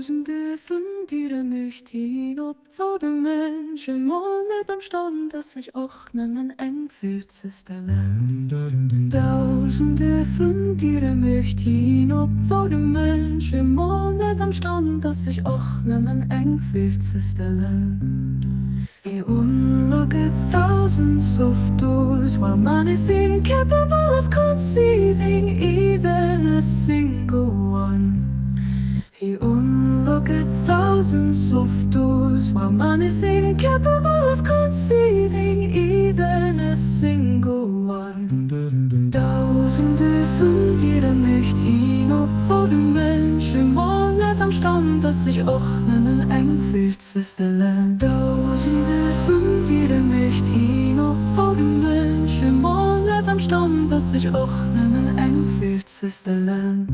Tausende von Tieren nicht hinab vor den Menschen, mal nicht am Stand, dass sich ordnen eng fühlt sich der Land. Tausende von Tieren nicht hinab vor den Menschen, mal nicht am Stand, dass sich ordnen eng fühlt sich der Land. We unlock 1,000 of doors while man is incapable of conceiving even a single one. He unlocked thousands of doors while man is incapable of conceiving even a single one. Tausende von Tieren nicht hinab vor den Menschen, mal nicht am Stand, dass sich ordnen eng fühlt sich der Land. Tausende von Tieren nicht hinab vor den Menschen, mal nicht am Stand, dass sich ordnen eng fühlt sich der Land.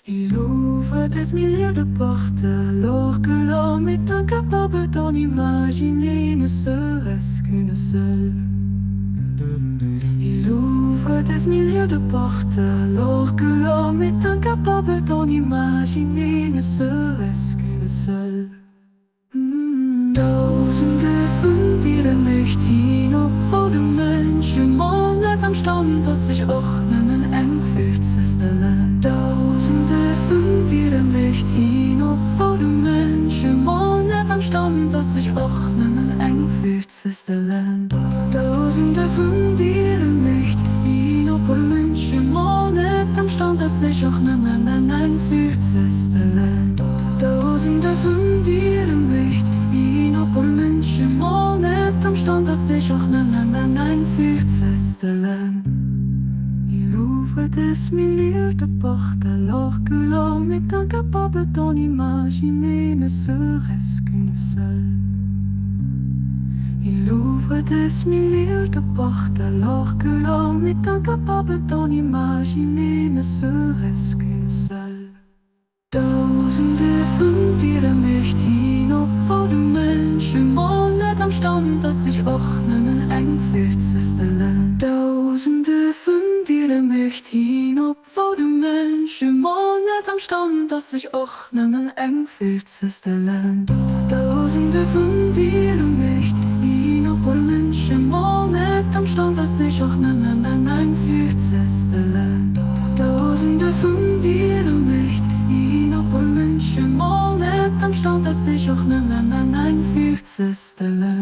Il ouvre des milliers de portes alors que l'homme est incapable d'en imaginer ne serait-ce qu'une seule. Il ouvre des milliers de portes alors que l'homme est incapable d'en imaginer ne serait-ce qu'une seule. Tausende von Tieren nicht hinab vor den Menschen, mal nicht am Stand, dass sich ordnen eng fühlt sich der Land. Tausende von Tieren nicht hinab vor den Menschen, mal nicht am Stand, dass sich ordnen eng fühlt sich der Land. Tausende von Tieren nicht hinab vor den Menschen, mal nicht am Stand, dass sich ordnen eng fühlt sich der Land. Tausende von Tieren nicht hinab vor den Menschen, mal nicht am Stand, dass sich ordnen eng fühlt sich der Land. Il ouvre des milliers de portes alors que l'homme est incapable d'en imaginer ne serait-ce qu'une seule. Il ouvre des milliers de portes alors que l'homme est incapable d'en imaginer ne serait-ce qu'une seule. Tausende von Tieren nicht hinab vor den Menschen, mal nicht am Stand, dass sich ordnen eng fühlt sich der Land. Tausende von Tieren nicht hinab vor den Menschen, mal nicht am Stand, dass sich ordnen eng fühlt sich der Land. Tausende von Tieren nicht hinab vor den Menschen, mal nicht am Stand, dass sich ordnen eng fühlt sich der Land. Tausende von Tieren nicht hinab vor den Menschen, mal nicht am Stand, dass sich ordnen eng fühlt sich der Land.